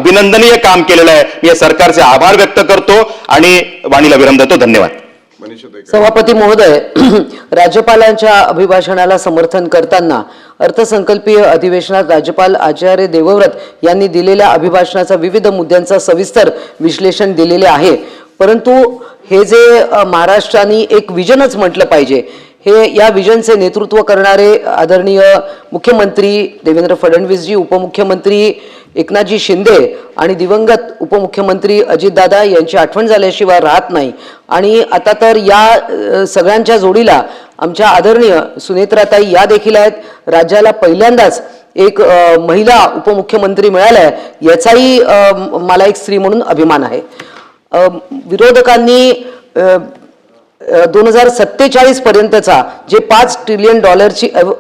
अभिनंदनीय काम केलेलं आहे. मी या सरकारचे आभार व्यक्त करतो आणि वाणीला विराम देतो. धन्यवाद. सभापती महोदय, राज्यपालांच्या अभिभाषणाला समर्थन करताना अर्थसंकल्पीय अधिवेशनात राज्यपाल आचार्य देवव्रत यांनी दिलेल्या अभिभाषणाचा विविध मुद्द्यांचा सविस्तर विश्लेषण दिलेले आहे. परंतु हे जे महाराष्ट्राने एक विजनच म्हटलं पाहिजे, हे या विजनचे नेतृत्व करणारे आदरणीय मुख्यमंत्री देवेंद्र फडणवीसजी, उपमुख्यमंत्री एकनाथजी शिंदे आणि दिवंगत उपमुख्यमंत्री अजितदादा यांची आठवण झाल्याशिवाय राहत नाही. आणि आता तर या सगळ्यांच्या जोडीला आमच्या आदरणीय सुनेत्राताई या देखील आहेत. राज्याला पहिल्यांदाच एक महिला उपमुख्यमंत्री मिळाल्या, याचाही मला एक स्त्री म्हणून अभिमान आहे. विरोधकांनी 2047 पर्यंतचा जे $5 ट्रिलियन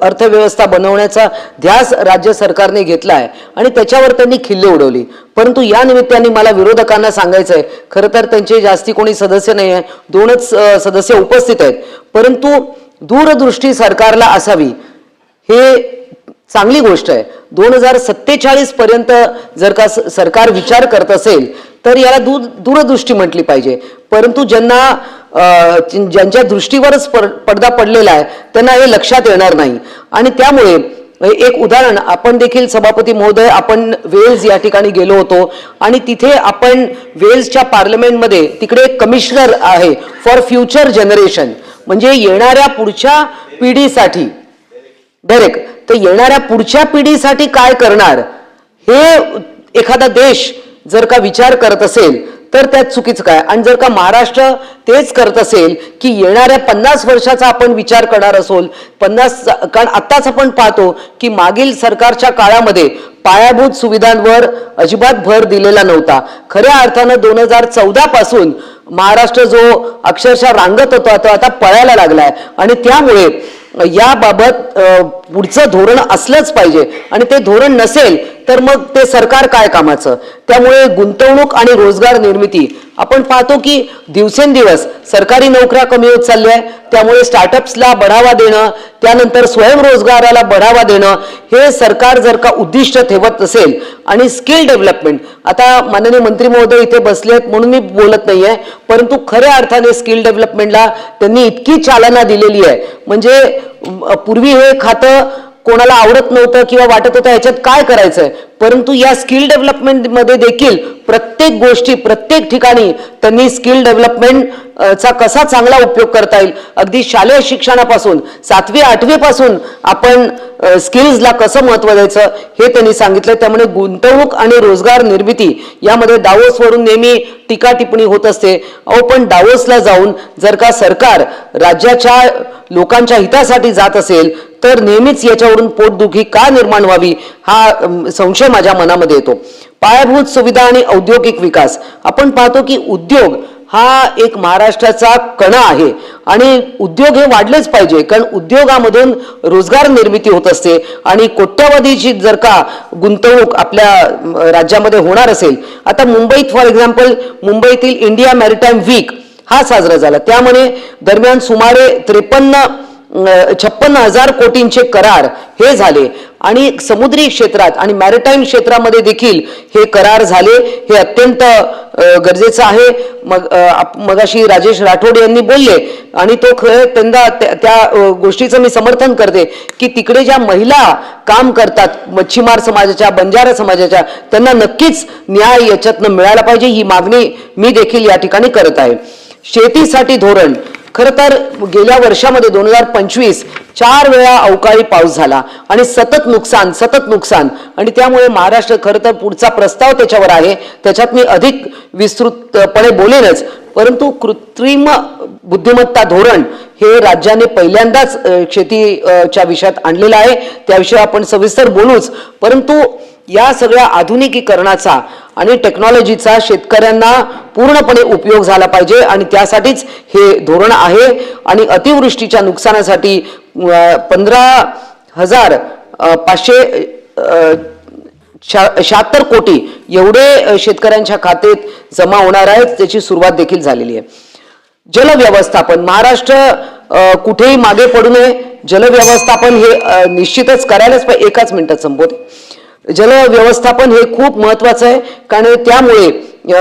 अर्थव्यवस्था बनवण्याचा ध्यास राज्य सरकारने घेतला आहे आणि त्याच्यावर त्यांनी खिल्ली उडवली. परंतु या निमित्ताने मला विरोधकांना सांगायचं आहे, खरं तर त्यांचे जास्ती कोणी सदस्य नाही आहे, 2च सदस्य उपस्थित आहेत, परंतु दूरदृष्टी सरकारला असावी हे चांगली गोष्ट आहे. 2047 पर्यंत जर का सरकार विचार करत असेल तर याला दूरदृष्टी म्हटली पाहिजे. परंतु ज्यांच्या दृष्टीवरच पडदा पडलेला आहे त्यांना हे लक्षात येणार नाही. आणि त्यामुळे एक उदाहरण, आपण देखील सभापती महोदय, आपण वेल्स या ठिकाणी गेलो होतो आणि तिथे आपण वेल्सच्या पार्लमेंटमध्ये तिकडे एक कमिशनर आहे फॉर फ्युचर जनरेशन, म्हणजे येणाऱ्या पुढच्या पिढीसाठी डायरेक्ट, तर येणाऱ्या पुढच्या पिढीसाठी काय करणार हे एखादा देश जर का विचार करत असेल तर त्यात चुकीचं काय. आणि जर का महाराष्ट्र तेच करत असेल की येणाऱ्या 50 वर्षाचा आपण विचार करणार असोल, कारण आत्ताच आपण पाहतो की मागील सरकारच्या काळामध्ये पायाभूत सुविधांवर अजिबात भर दिलेला नव्हता. खऱ्या अर्थानं 2014 पासून महाराष्ट्र जो अक्षरशः रांगत होता तो आता पळायला लागलाय. आणि त्यामुळे याबाबत पुढचं धोरण असलंच पाहिजे आणि ते धोरण नसेल तर मग ते सरकार काय कामाचं. त्यामुळे गुंतवणूक आणि रोजगार निर्मिती आपण पाहतो की दिवसेंदिवस सरकारी नोकऱ्या कमी होत चालल्या आहे. त्यामुळे स्टार्टअप्सला बढावा देणं, त्यानंतर स्वयंरोजगाराला बढावा देणं हे सरकार जर का उद्दिष्ट ठेवत असेल आणि स्किल डेव्हलपमेंट, आता माननीय मंत्री महोदय इथे बसलेत म्हणून मी बोलत नाहीये, परंतु खऱ्या अर्थाने स्किल डेव्हलपमेंटला त्यांनी इतकी चालना दिलेली आहे. म्हणजे पूर्वी हे खातं कोणाला आवडत नव्हतं किंवा वाटत होतं ह्याच्यात काय करायचंय, परंतु या स्किल डेव्हलपमेंट मध्ये देखील प्रत्येक गोष्टी प्रत्येक ठिकाणी त्यांनी स्किल डेव्हलपमेंट चा कसा चांगला उपयोग करता येईल, अगदी शालेय शिक्षणापासून 7वी 8वी पासून आपण स्किल्सला कसं महत्त्व द्यायचं हे त्यांनी सांगितलं. त्यामुळे गुंतवणूक आणि रोजगार निर्मिती यामध्ये दावोसवरून नेहमी टीका टिप्पणी होत असते. पण दावोसला जाऊन जर का सरकार राज्याच्या लोकांच्या हितासाठी जात असेल तर नेहमीच याच्यावरून पोटदुखी का निर्माण व्हावी हा संशय माझ्या मनामध्ये येतो. पायाभूत सुविधा आणि औद्योगिक विकास, आपण पाहतो की उद्योग हा एक महाराष्ट्राचा कणा आहे आणि उद्योग हे वाढलेच पाहिजे, कारण उद्योगामधून रोजगार निर्मिती होत असते आणि कोट्यावधीची जर का गुंतवणूक आपल्या राज्यामध्ये होणार असेल. आता मुंबईत फॉर एक्झाम्पल मुंबईतील इंडिया मॅरिटाईम वीक हा साजरा झाला. त्यामुळे दरम्यान सुमारे 56,000 कोटींचे करार हे झाले आणि समुद्री क्षेत्रात आणि मॅरिटाईम क्षेत्रामध्ये देखील हे करार झाले. हे अत्यंत गरजेचं आहे. मगाशी राजेश राठोड यांनी बोलले आणि तो त्यांना त्या गोष्टीचं मी समर्थन करते की तिकडे ज्या महिला काम करतात मच्छीमार समाजाच्या, बंजारा समाजाच्या, त्यांना नक्कीच न्याय याच्यातनं मिळाला पाहिजे, ही मागणी मी देखील या ठिकाणी करत आहे. शेतीसाठी धोरण, खरं तर गेल्या वर्षामध्ये 2025 4 वेळा अवकाळी पाऊस झाला आणि सतत नुकसान आणि त्यामुळे महाराष्ट्र खरं तर पुढचा प्रस्ताव त्याच्यावर आहे, त्याच्यात मी अधिक विस्तृतपणे बोलेनच. परंतु कृत्रिम बुद्धिमत्ता धोरण हे राज्याने पहिल्यांदाच शेतीच्या विषयात आणलेलं आहे, त्याविषयी आपण सविस्तर बोलूच. परंतु या सगळ्या आधुनिकीकरणाचा आणि टेक्नॉलॉजीचा शेतकऱ्यांना पूर्णपणे उपयोग झाला पाहिजे आणि त्यासाठीच हे धोरण आहे. आणि अतिवृष्टीच्या नुकसानासाठी 15,576 कोटी एवढे शेतकऱ्यांच्या खात्यात जमा होणार आहेत, त्याची सुरुवात देखील झालेली आहे. जलव्यवस्थापन, महाराष्ट्र कुठेही मागे पडू नये, जलव्यवस्थापन हे निश्चितच करायलाच पाहिजे. एकाच मिनिटात संपवते. जल व्यवस्थापन हे खूप महत्वाचं आहे, कारण त्यामुळे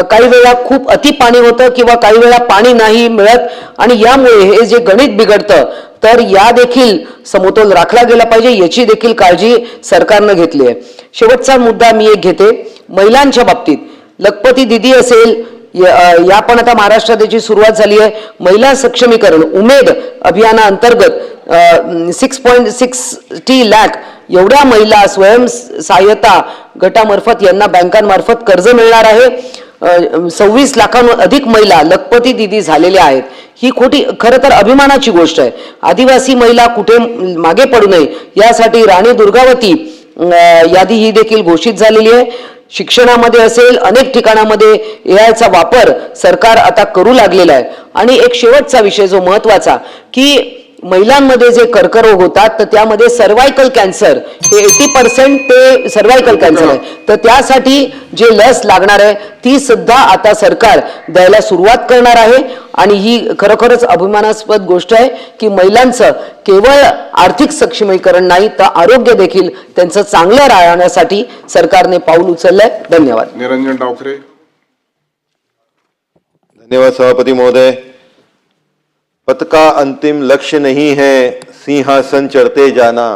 काही वेळा खूप अति पाणी होतं किंवा काही वेळा पाणी नाही मिळत आणि यामुळे हे जे गणित बिघडतं, तर या देखील समतोल राखला गेला पाहिजे, याची देखील काळजी सरकारनं घेतली आहे. शेवटचा मुद्दा मी एक घेते, महिलांच्या बाबतीत लखपती दिदी असेल, या पण आता महाराष्ट्रात याची सुरुवात झाली आहे. महिला सक्षमीकरण उमेद अभियानाअंतर्गत 6.60 लाख एवढ्या महिला स्वयंसहाय्यता गटामार्फत यांना बँकांमार्फत कर्ज मिळणार आहे. 26 लाखांहून अधिक महिला लखपती दिदी झालेल्या आहेत. ही खरं तर अभिमानाची गोष्ट आहे. आदिवासी महिला कुठे मागे पडू नये यासाठी राणी दुर्गावती यादी ही देखील घोषित झालेली आहे. शिक्षणामध्ये असेल, अनेक ठिकाणामध्ये एआयचा वापर सरकार आता करू लागलेला आहे. आणि एक शेवटचा विषय जो महत्वाचा, की महिलांमध्ये जे कर्करोग होतात तर त्यामध्ये सर्वायकल कॅन्सर हे 80% ते सर्वायकल कॅन्सर आहे. तर त्यासाठी जे लस लागणार आहे ती सुद्धा आता सरकार द्यायला सुरुवात करणार आहे. आणि ही खरोखरच अभिमानास्पद गोष्ट आहे की महिलांचं केवळ आर्थिक सक्षमीकरण नाही तर आरोग्य देखील त्यांचं चांगलं राहण्यासाठी सरकारने पाऊल उचललंय. धन्यवाद. निरंजन डावखरे. धन्यवाद सभापति महोदय। पद का अंतिम लक्ष्य नहीं है सिंहासन चढ़ते जाना,